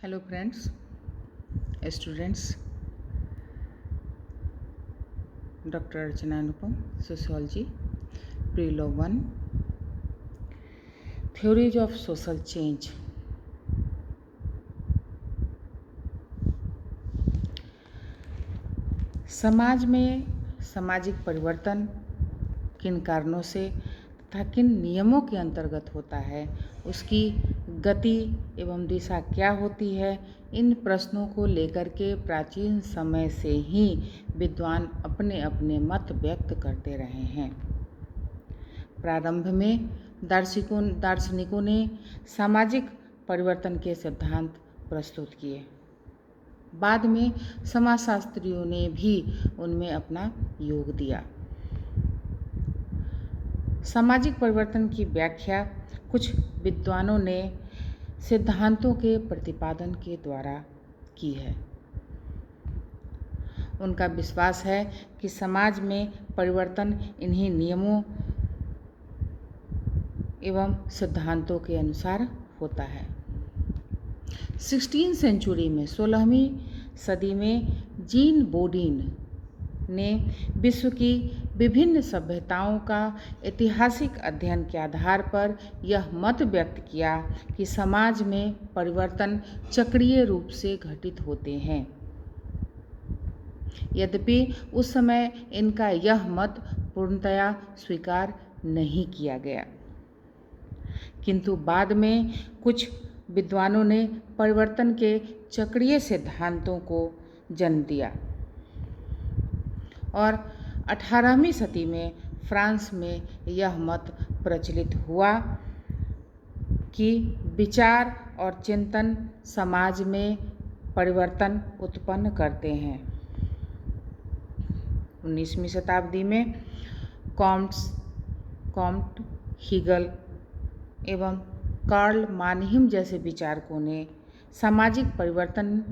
Hello friends, students, Dr. Archana Anupam, Sociology, Pre-Law 1, Theories of Social Change. समाज में सामाजिक परिवर्तन किन कारणों से तथा किन नियमों के अंतर्गत होता है, उसकी गति एवं दिशा क्या होती है, इन प्रश्नों को लेकर के प्राचीन समय से ही विद्वान अपने अपने मत व्यक्त करते रहे हैं। प्रारंभ में दार्शनिकों ने सामाजिक परिवर्तन के सिद्धांत प्रस्तुत किए। बाद में समाजशास्त्रियों ने भी उनमें अपना योग दिया। सामाजिक परिवर्तन की व्याख्या कुछ विद्वानों ने सिद्धांतों के प्रतिपादन के द्वारा की है। उनका विश्वास है कि समाज में परिवर्तन इन्हीं नियमों एवं सिद्धांतों के अनुसार होता है। 16वीं सेंचुरी में 16वीं सदी में जीन बोडीन ने विश्व की विभिन्न सभ्यताओं का ऐतिहासिक अध्ययन के आधार पर यह मत व्यक्त किया कि समाज में परिवर्तन चक्रीय रूप से घटित होते हैं। यद्यपि उस समय इनका यह मत पूर्णतया स्वीकार नहीं किया गया, किंतु बाद में कुछ विद्वानों ने परिवर्तन के चक्रीय सिद्धांतों को जन्म दिया और 18वीं सदी में फ्रांस में यह मत प्रचलित हुआ कि विचार और चिंतन समाज में परिवर्तन उत्पन्न करते हैं। 19वीं शताब्दी में कॉम्ट हीगल एवं कार्ल मानहिम जैसे विचारकों ने सामाजिक परिवर्तन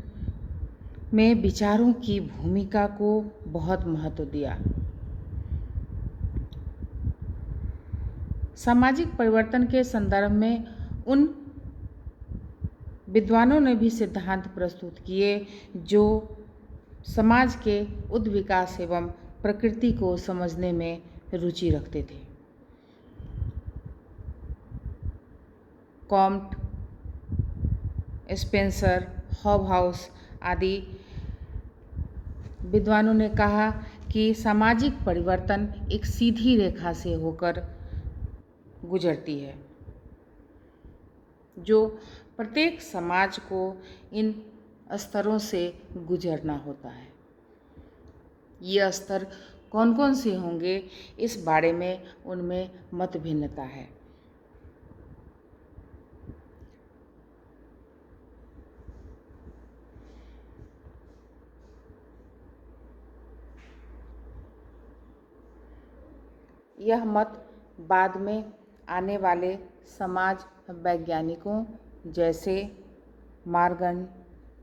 में विचारों की भूमिका को बहुत महत्व दिया। सामाजिक परिवर्तन के संदर्भ में उन विद्वानों ने भी सिद्धांत प्रस्तुत किए जो समाज के उद्विकास एवं प्रकृति को समझने में रुचि रखते थे। कॉम्ट, स्पेंसर, हॉबहाउस आदि विद्वानों ने कहा कि सामाजिक परिवर्तन एक सीधी रेखा से होकर गुजरती है, जो प्रत्येक समाज को इन स्तरों से गुजरना होता है। ये स्तर कौन कौन से होंगे, इस बारे में उनमें मत भिन्नता है। यह मत बाद में आने वाले समाज वैज्ञानिकों जैसे मॉर्गन,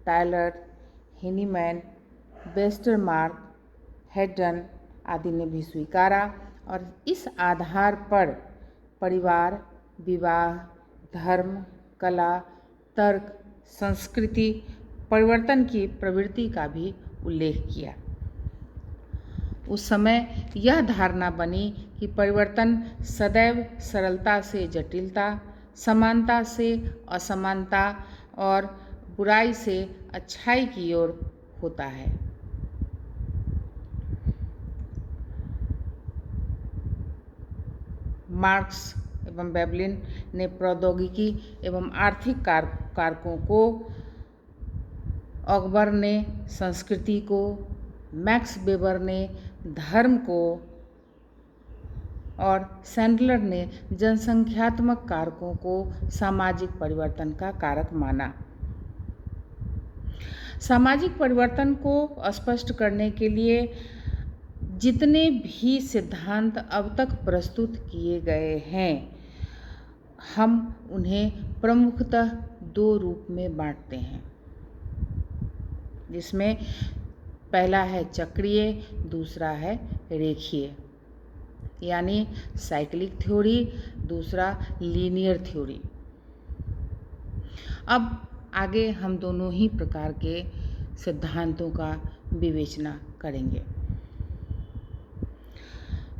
टायलर, हिनीमैन, वेस्टरमार्क, हेडन आदि ने भी स्वीकारा और इस आधार पर परिवार, विवाह, धर्म, कला, तर्क, संस्कृति परिवर्तन की प्रवृत्ति का भी उल्लेख किया। उस समय यह धारणा बनी कि परिवर्तन सदैव सरलता से जटिलता, समानता से असमानता और बुराई से अच्छाई की ओर होता है। मार्क्स एवं वेबलिन ने प्रौद्योगिकी एवं आर्थिक कारकों को, ऑगबर्न ने संस्कृति को, मैक्स वेबर ने धर्म को और सैंडलर ने जनसंख्यात्मक कारकों को सामाजिक परिवर्तन का कारक माना। सामाजिक परिवर्तन को स्पष्ट करने के लिए जितने भी सिद्धांत अब तक प्रस्तुत किए गए हैं, हम उन्हें प्रमुखतः दो रूप में बांटते हैं, जिसमें पहला है चक्रीय, दूसरा है रेखीय, यानी साइक्लिक थ्योरी, दूसरा लीनियर थ्योरी। अब आगे हम दोनों ही प्रकार के सिद्धांतों का विवेचना करेंगे।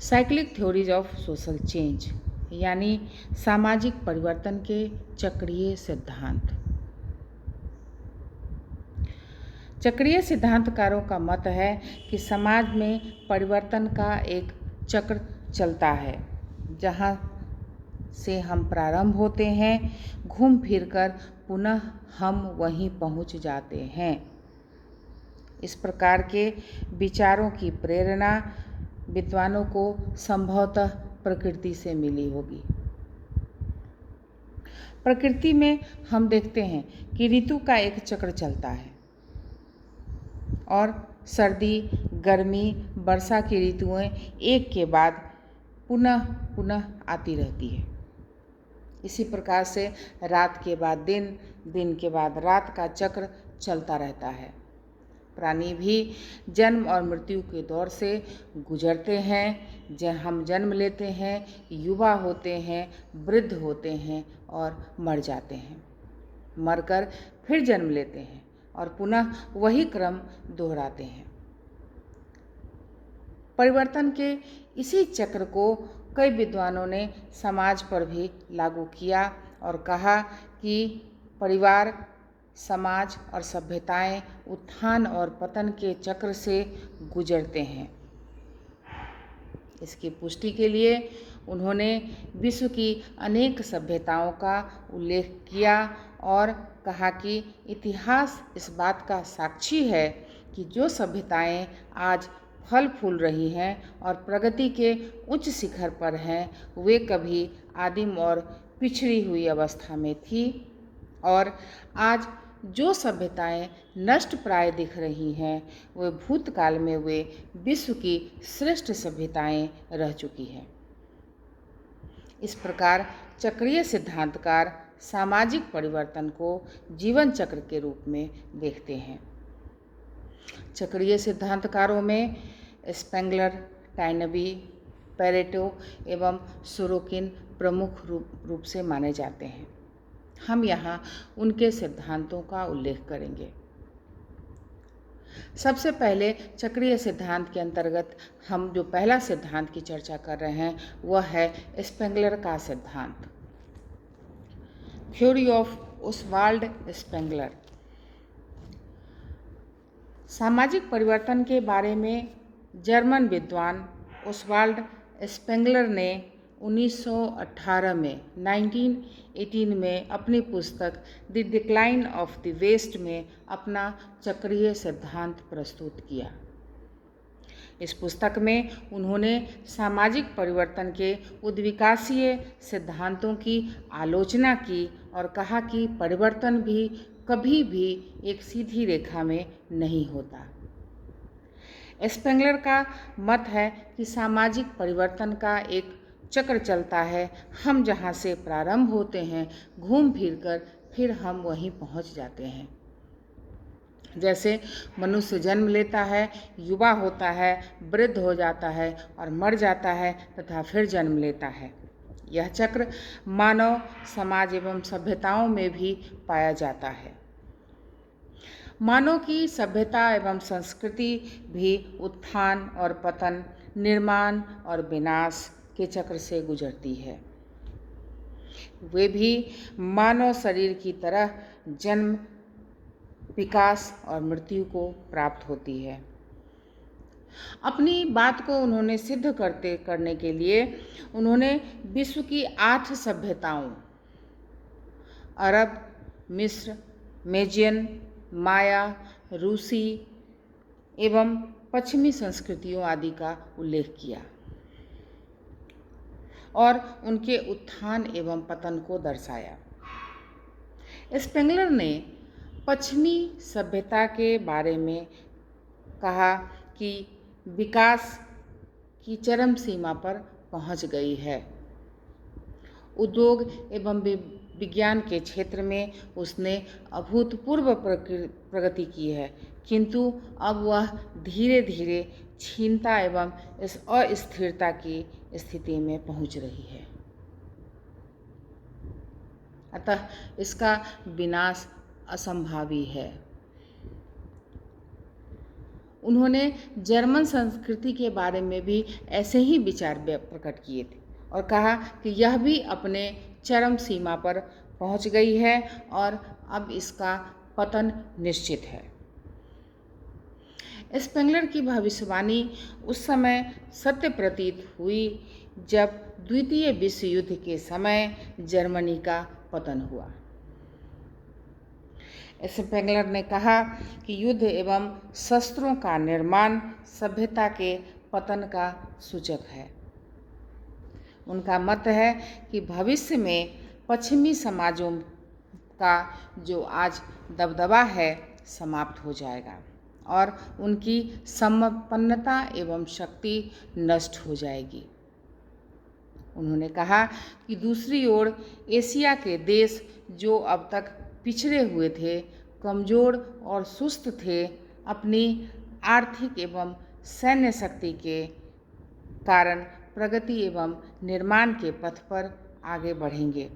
Cyclic theories of social change यानी सामाजिक परिवर्तन के चक्रीय सिद्धांत। चक्रीय सिद्धांतकारों का मत है कि समाज में परिवर्तन का एक चक्र चलता है, जहाँ से हम प्रारंभ होते हैं, घूम फिरकर पुनः हम वहीं पहुँच जाते हैं। इस प्रकार के विचारों की प्रेरणा विद्वानों को संभवतः प्रकृति से मिली होगी। प्रकृति में हम देखते हैं कि ऋतु का एक चक्र चलता है और सर्दी, गर्मी, वर्षा की ऋतुएं एक के बाद पुनः पुनः आती रहती है। इसी प्रकार से रात के बाद दिन, दिन के बाद रात का चक्र चलता रहता है। प्राणी भी जन्म और मृत्यु के दौर से गुजरते हैं। हम जन्म लेते हैं, युवा होते हैं, वृद्ध होते हैं और मर जाते हैं। मरकर फिर जन्म लेते हैं और पुनः वही क्रम दोहराते हैं। परिवर्तन के इसी चक्र को कई विद्वानों ने समाज पर भी लागू किया और कहा कि परिवार, समाज और सभ्यताएं उत्थान और पतन के चक्र से गुजरते हैं। इसकी पुष्टि के लिए उन्होंने विश्व की अनेक सभ्यताओं का उल्लेख किया और कहा कि इतिहास इस बात का साक्षी है कि जो सभ्यताएं आज फल फूल रही हैं और प्रगति के उच्च शिखर पर हैं, वे कभी आदिम और पिछड़ी हुई अवस्था में थी और आज जो सभ्यताएं नष्ट प्राय दिख रही हैं, वे भूतकाल में वे विश्व की श्रेष्ठ सभ्यताएं रह चुकी हैं। इस प्रकार चक्रीय सिद्धांतकार सामाजिक परिवर्तन को जीवन चक्र के रूप में देखते हैं। चक्रीय सिद्धांतकारों में स्पेंगलर, टाइनबी, पेरेटो एवं सोरोकिन प्रमुख रूप से माने जाते हैं। हम यहाँ उनके सिद्धांतों का उल्लेख करेंगे। सबसे पहले चक्रीय सिद्धांत के अंतर्गत हम जो पहला सिद्धांत की चर्चा कर रहे हैं वह है स्पेंगलर का सिद्धांत, थ्योरी ऑफ ओसवाल्ड स्पेंगलर। सामाजिक परिवर्तन के बारे में जर्मन विद्वान ओसवाल्ड स्पेंगलर ने 1918 में 1918 में अपनी पुस्तक the Decline of the West में अपना चक्रीय सिद्धांत प्रस्तुत किया। इस पुस्तक में उन्होंने सामाजिक परिवर्तन के उद्विकासीय सिद्धांतों की आलोचना की और कहा कि परिवर्तन भी कभी भी एक सीधी रेखा में नहीं होता। स्पेंगलर का मत है कि सामाजिक परिवर्तन का एक चक्र चलता है। हम जहाँ से प्रारंभ होते हैं, घूम फिरकर फिर हम वहीं पहुँच जाते हैं। जैसे मनुष्य जन्म लेता है, युवा होता है, वृद्ध हो जाता है और मर जाता है तथा फिर जन्म लेता है। यह चक्र मानव समाज एवं सभ्यताओं में भी पाया जाता है। मानव की सभ्यता एवं संस्कृति भी उत्थान और पतन, निर्माण और विनाश के चक्र से गुजरती है। वे भी मानव शरीर की तरह जन्म, विकास और मृत्यु को प्राप्त होती है। अपनी बात को उन्होंने सिद्ध करने के लिए उन्होंने विश्व की 8 सभ्यताओं अरब, मिस्र, मेजियन, माया, रूसी एवं पश्चिमी संस्कृतियों आदि का उल्लेख किया और उनके उत्थान एवं पतन को दर्शाया। स्पेंगलर ने पश्चिमी सभ्यता के बारे में कहा कि विकास की चरम सीमा पर पहुंच गई है। उद्योग एवं विज्ञान के क्षेत्र में उसने अभूतपूर्व प्रगति की है, किंतु अब वह धीरे धीरे क्षीणता एवं इस अस्थिरता की स्थिति में पहुंच रही है। अतः इसका विनाश असंभावी है। उन्होंने जर्मन संस्कृति के बारे में भी ऐसे ही विचार प्रकट किए थे और कहा कि यह भी अपने चरम सीमा पर पहुंच गई है और अब इसका पतन निश्चित है। स्पेंगलर की भविष्यवाणी उस समय सत्य प्रतीत हुई जब द्वितीय विश्व युद्ध के समय जर्मनी का पतन हुआ। स्पेंगलर ने कहा कि युद्ध एवं शस्त्रों का निर्माण सभ्यता के पतन का सूचक है। उनका मत है कि भविष्य में पश्चिमी समाजों का जो आज दबदबा है समाप्त हो जाएगा और उनकी संपन्नता एवं शक्ति नष्ट हो जाएगी। उन्होंने कहा कि दूसरी ओर एशिया के देश जो अब तक पिछड़े हुए थे, कमज़ोर और सुस्त थे, अपनी आर्थिक एवं सैन्य शक्ति के कारण प्रगति एवं निर्माण के पथ पर आगे बढ़ेंगे।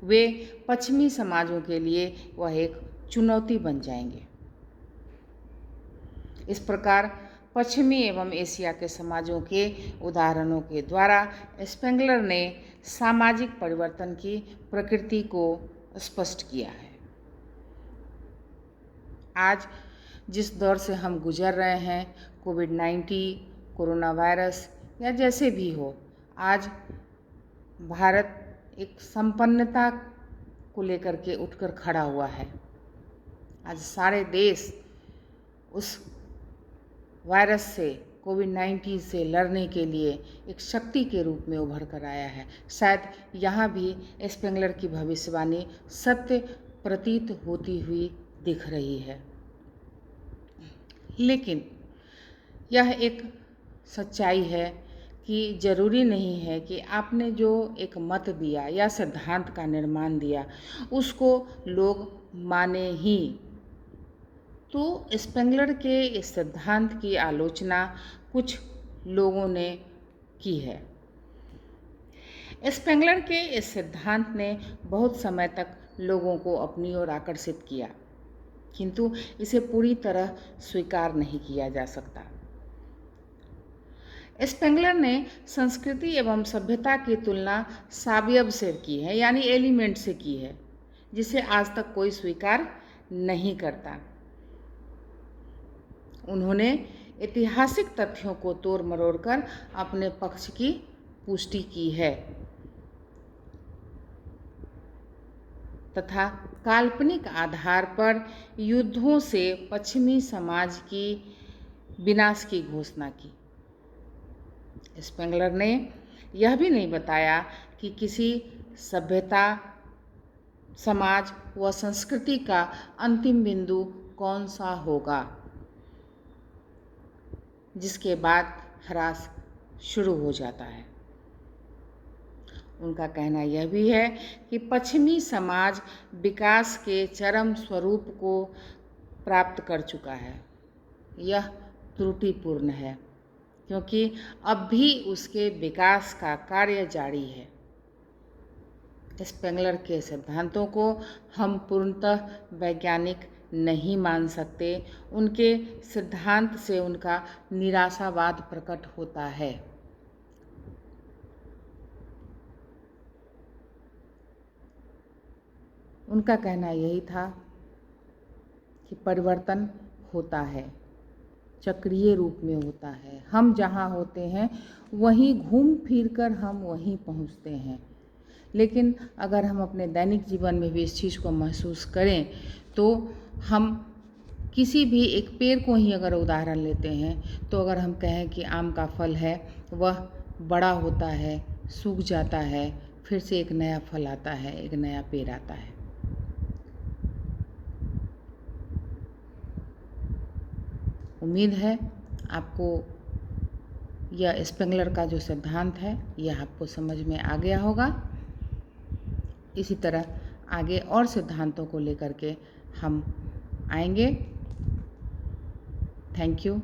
वे पश्चिमी समाजों के लिए वह एक चुनौती बन जाएंगे। इस प्रकार पश्चिमी एवं एशिया के समाजों के उदाहरणों के द्वारा स्पेंगलर ने सामाजिक परिवर्तन की प्रकृति को स्पष्ट किया है। आज जिस दौर से हम गुजर रहे हैं, कोविड-19, कोरोना वायरस या जैसे भी हो, आज भारत एक संपन्नता को लेकर के उठकर खड़ा हुआ है। आज सारे देश उस वायरस से, कोविड-19 से लड़ने के लिए एक शक्ति के रूप में उभर कर आया है। शायद यहाँ भी स्पेंगलर की भविष्यवाणी सत्य प्रतीत होती हुई दिख रही है। लेकिन यह एक सच्चाई है कि ज़रूरी नहीं है कि आपने जो एक मत दिया या सिद्धांत का निर्माण दिया उसको लोग माने ही। तो स्पेंगलर के इस सिद्धांत की आलोचना कुछ लोगों ने की है। स्पेंगलर के इस सिद्धांत ने बहुत समय तक लोगों को अपनी ओर आकर्षित किया, किंतु इसे पूरी तरह स्वीकार नहीं किया जा सकता। स्पेंगलर ने संस्कृति एवं सभ्यता की तुलना सावयव से की है, यानी एलिमेंट से की है, जिसे आज तक कोई स्वीकार नहीं करता। उन्होंने ऐतिहासिक तथ्यों को तोड़ मरोड़ कर अपने पक्ष की पुष्टि की है तथा काल्पनिक आधार पर युद्धों से पश्चिमी समाज की विनाश की घोषणा की। स्पेंगलर ने यह भी नहीं बताया कि किसी सभ्यता, समाज व संस्कृति का अंतिम बिंदु कौन सा होगा जिसके बाद ह्रास शुरू हो जाता है। उनका कहना यह भी है कि पश्चिमी समाज विकास के चरम स्वरूप को प्राप्त कर चुका है। यह त्रुटिपूर्ण है क्योंकि अब भी उसके विकास का कार्य जारी है। स्पेंगलर के सिद्धांतों को हम पूर्णतः वैज्ञानिक नहीं मान सकते। उनके सिद्धांत से उनका निराशावाद प्रकट होता है। उनका कहना यही था कि परिवर्तन होता है, चक्रीय रूप में होता है। हम जहाँ होते हैं वहीं घूम फिर कर हम वहीं पहुँचते हैं। लेकिन अगर हम अपने दैनिक जीवन में भी इस चीज़ को महसूस करें तो हम किसी भी एक पेड़ को ही अगर उदाहरण लेते हैं तो अगर हम कहें कि आम का फल है, वह बड़ा होता है, सूख जाता है, फिर से एक नया फल आता है, एक नया पेड़ आता है। उम्मीद है आपको यह स्पेंगलर का जो सिद्धांत है यह आपको समझ में आ गया होगा। इसी तरह आगे और सिद्धांतों को लेकर के हम आएंगे। Thank you.